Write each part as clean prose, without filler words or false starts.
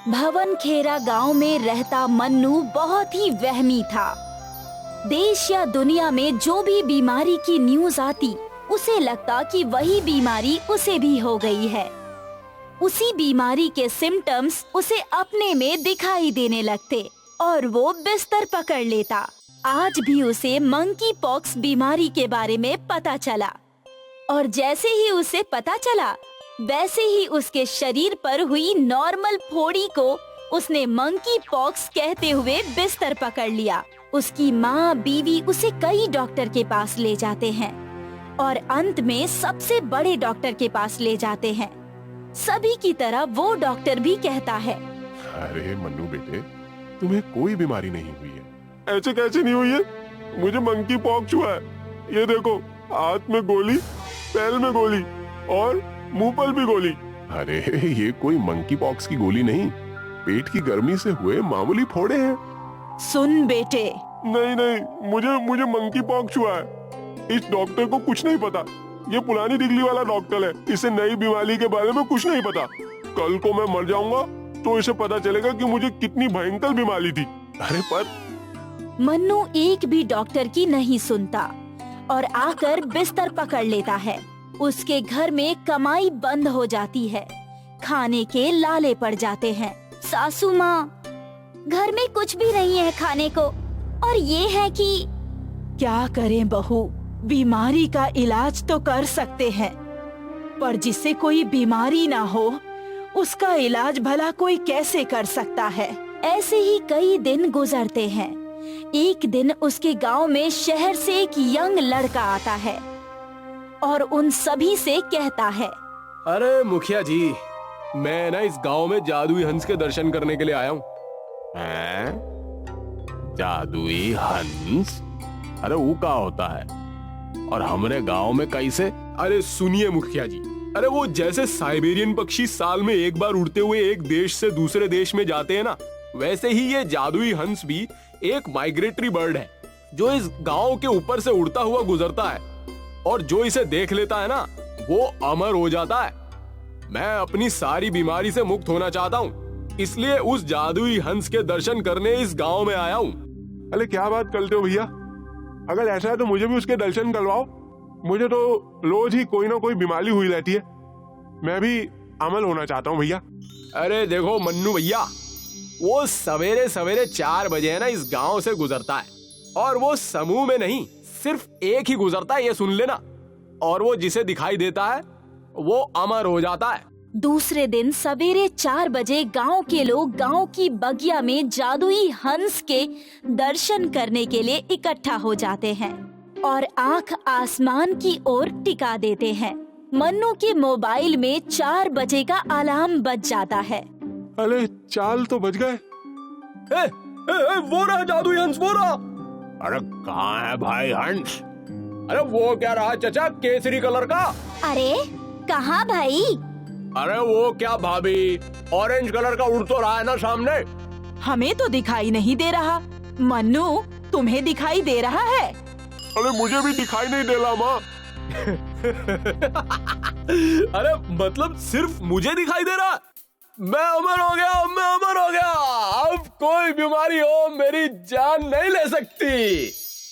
भवन खेरा गांव में रहता मन्नू बहुत ही वहमी था। देश या दुनिया में जो भी बीमारी की न्यूज आती, उसे लगता कि वही बीमारी उसे भी हो गई है। उसी बीमारी के सिम्टम्स उसे अपने में दिखाई देने लगते और वो बिस्तर पकड़ लेता। आज भी उसे मंकी पॉक्स बीमारी के बारे में पता चला और जैसे ही उसे पता चला, वैसे ही उसके शरीर पर हुई नॉर्मल फोड़ी को उसने मंकी पॉक्स कहते हुए बिस्तर पकड़ लिया। उसकी माँ बीवी उसे कई डॉक्टर के पास ले जाते हैं और अंत में सबसे बड़े डॉक्टर के पास ले जाते हैं। सभी की तरह वो डॉक्टर भी कहता है, अरे मन्नू बेटे, तुम्हें कोई बीमारी नहीं हुई है। ऐसे कैसे नहीं हुई है? मुझे मंकी पॉक्स हुआ है। ये देखो, हाथ में गोली, पैर में गोली और मुंह पर भी गोली। अरे ये कोई मंकी पॉक्स की गोली नहीं, पेट की गर्मी से हुए मामूली फोड़े हैं। सुन बेटे, नहीं, मुझे मंकी पॉक्स हुआ है। इस डॉक्टर को कुछ नहीं पता। ये पुरानी दिल्ली वाला डॉक्टर है, इसे नई बीमारी के बारे में कुछ नहीं पता। कल को मैं मर जाऊंगा तो इसे पता चलेगा कि मुझे कितनी भयंकर बीमारी थी। अरे पर मन्नू एक भी डॉक्टर की नहीं सुनता और आकर बिस्तर पकड़ लेता है। उसके घर में कमाई बंद हो जाती है, खाने के लाले पड़ जाते हैं। सासू माँ, घर में कुछ भी नहीं है खाने को, और ये है कि क्या करें बहू, बीमारी का इलाज तो कर सकते हैं, पर जिससे कोई बीमारी ना हो उसका इलाज भला कोई कैसे कर सकता है। ऐसे ही कई दिन गुजरते हैं। एक दिन उसके गांव में शहर से एक यंग लड़का आता है और उन सभी से कहता है, अरे मुखिया जी, मैं ना इस गांव में जादुई हंस के दर्शन करने के लिए आया हूँ। जादुई हंस? अरे वो क्या होता है और हमारे गांव में कैसे? अरे सुनिए मुखिया जी, अरे वो जैसे साइबेरियन पक्षी साल में एक बार उड़ते हुए एक देश से दूसरे देश में जाते हैं ना, वैसे ही ये जादुई हंस भी एक माइग्रेटरी बर्ड है जो इस गांव के ऊपर से उड़ता हुआ गुजरता है, और जो इसे देख लेता है ना, वो अमर हो जाता है। मैं अपनी सारी बीमारी से मुक्त होना चाहता हूँ, इसलिए उस जादुई हंस के दर्शन करने इस गांव में आया हूँ। अरे क्या बात करते हो भैया, अगर ऐसा है तो मुझे भी उसके दर्शन करवाओ। मुझे तो रोज ही कोई ना कोई बीमारी हुई रहती है। मैं भी अमल होना चाहता हूँ भैया। अरे देखो मन्नू भैया, वो सवेरे सवेरे 4 बजे है ना इस गांव से गुजरता है, और वो समूह में नहीं, सिर्फ एक ही गुजरता है, ये सुन लेना। और वो जिसे दिखाई देता है वो अमर हो जाता है। दूसरे दिन सवेरे 4 बजे गांव के लोग गांव की बगिया में जादुई हंस के दर्शन करने के लिए इकट्ठा हो जाते हैं और आंख आसमान की ओर टिका देते हैं। मन्नू के मोबाइल में 4 बजे का अलार्म बज जाता है। अरे 4 तो बज गए। वो रहा जादुई हंस, वो रहा। अरे कहाँ है भाई हंस? अरे वो क्या रहा चचा, केसरी कलर का। अरे कहाँ भाई? अरे वो क्या भाभी, ऑरेंज कलर का उड़ तो रहा है ना सामने। हमें तो दिखाई नहीं दे रहा। मन्नू, तुम्हें दिखाई दे रहा है? अरे मुझे भी दिखाई नहीं दे रहा माँ। अरे मतलब सिर्फ मुझे दिखाई दे रहा? मैं अमर हो गया, मैं अमर हो गया। अब कोई बीमारी हो मेरी जान नहीं ले सकती।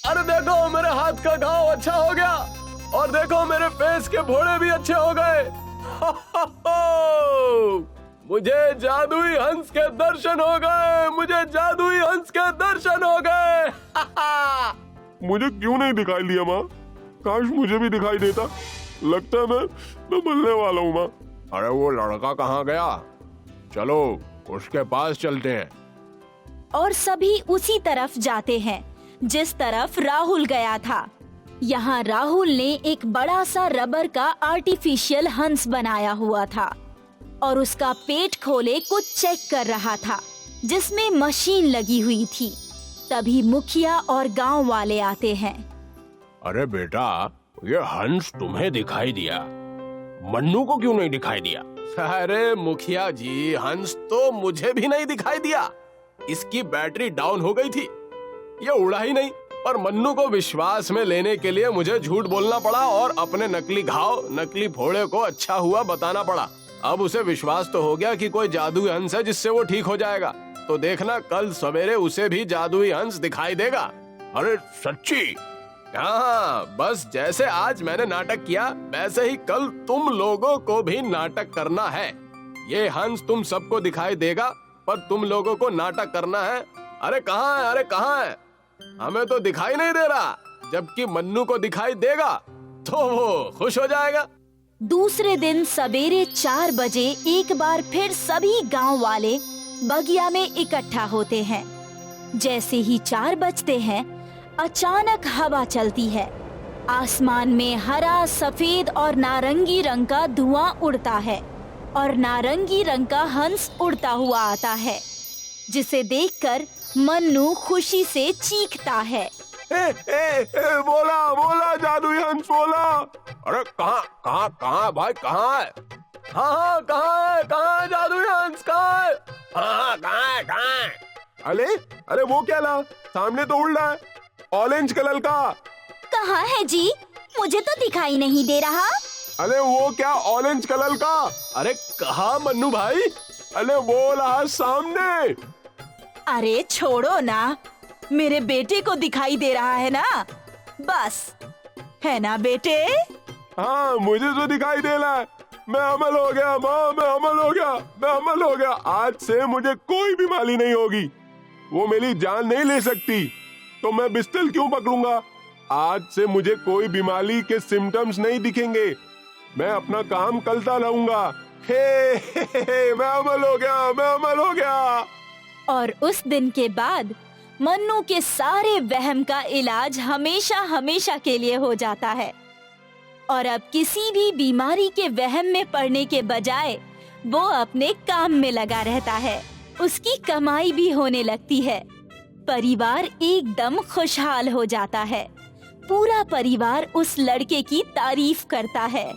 अरे देखो, मेरे हाथ का घाव अच्छा हो गया, और देखो मेरे फेस के फोड़े भी अच्छे हो गए। मुझे जादुई हंस के दर्शन हो गए, मुझे जादुई हंस के दर्शन हो गए। मुझे क्यों नहीं दिखाई दिया माँ? काश मुझे भी दिखाई देता। लगता है मैं मरने वाला हूँ माँ। अरे वो लड़का कहाँ गया? चलो उसके पास चलते हैं। और सभी उसी तरफ जाते हैं जिस तरफ राहुल गया था। यहाँ राहुल ने एक बड़ा सा रबर का आर्टिफिशियल हंस बनाया हुआ था और उसका पेट खोले कुछ चेक कर रहा था, जिसमें मशीन लगी हुई थी। तभी मुखिया और गांव वाले आते हैं। अरे बेटा, ये हंस तुम्हें दिखाई दिया, मन्नू को क्यों नहीं दिखाई दिया? अरे मुखिया जी, हंस तो मुझे भी नहीं दिखाई दिया। इसकी बैटरी डाउन हो गई थी, ये उड़ा ही नहीं। और मन्नू को विश्वास में लेने के लिए मुझे झूठ बोलना पड़ा और अपने नकली घाव, नकली फोड़े को अच्छा हुआ बताना पड़ा। अब उसे विश्वास तो हो गया कि कोई जादुई हंस है जिससे वो ठीक हो जाएगा। तो देखना कल सवेरे उसे भी जादुई हंस दिखाई देगा। अरे सच्ची? हाँ, बस जैसे आज मैंने नाटक किया वैसे ही कल तुम लोगों को भी नाटक करना है। ये हंस तुम सबको दिखाई देगा, पर तुम लोगों को नाटक करना है। अरे कहाँ है? अरे कहाँ है? हमें तो दिखाई नहीं दे रहा, जबकि मन्नू को दिखाई देगा तो वो खुश हो जाएगा। दूसरे दिन सवेरे 4 बजे एक बार फिर सभी गांव वाले बगिया में इकट्ठा होते हैं। जैसे ही 4 बजते हैं, अचानक हवा चलती है। आसमान में हरा, सफेद और नारंगी रंग का धुआं उड़ता है और नारंगी रंग का हंस उड़ता हुआ आता है, जिसे देखकर मन्नू खुशी से चीखता है। बोला बोला जादुई हंस बोला। अरे कहाँ कहाँ कहाँ भाई, कहाँ है? हाँ, कहाँ है जादुई हंस? कहाँ है? कहाँ है? अरे वो क्या ला? सामने तो उड़ रहा है, ऑरेंज कलर का। कहाँ है जी? मुझे तो दिखाई नहीं दे रहा। अरे वो क्या, ऑरेंज कलर का? अरे कहाँ मन्नू भाई? अरे वो रहा सामने। अरे छोड़ो ना, मेरे बेटे को दिखाई दे रहा है ना, बस है ना बेटे? हाँ, मुझे तो दिखाई दे रहा है। मैं अमल हो गया माँ, मैं अमल हो गया। आज से मुझे कोई बीमारी नहीं होगी। वो मेरी जान नहीं ले सकती, तो मैं पिस्टल क्यों पकड़ूंगा? आज से मुझे कोई बीमारी के सिम्टम्स नहीं दिखेंगे। मैं अपना काम करता रहूंगा। हे, मैं अमल हो गया। और उस दिन के बाद मन्नू के सारे वहम का इलाज हमेशा हमेशा के लिए हो जाता है और अब किसी भी बीमारी के वहम में पड़ने के बजाय वो अपने काम में लगा रहता है। उसकी कमाई भी होने लगती है। परिवार एकदम खुशहाल हो जाता है। पूरा परिवार उस लड़के की तारीफ करता है।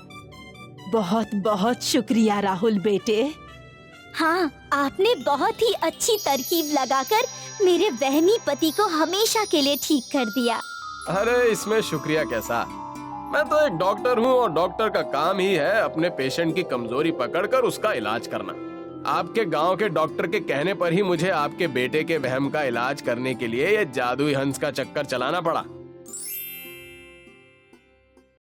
बहुत बहुत शुक्रिया राहुल बेटे। हाँ, आपने बहुत ही अच्छी तरकीब लगाकर मेरे वहमी पति को हमेशा के लिए ठीक कर दिया। अरे इसमें शुक्रिया कैसा? मैं तो एक डॉक्टर हूँ और डॉक्टर का काम ही है अपने पेशेंट की कमजोरी पकड़कर उसका इलाज करना। आपके गांव के डॉक्टर के कहने पर ही मुझे आपके बेटे के वहम का इलाज करने के लिए ये जादुई हंस का चक्कर चलाना पड़ा।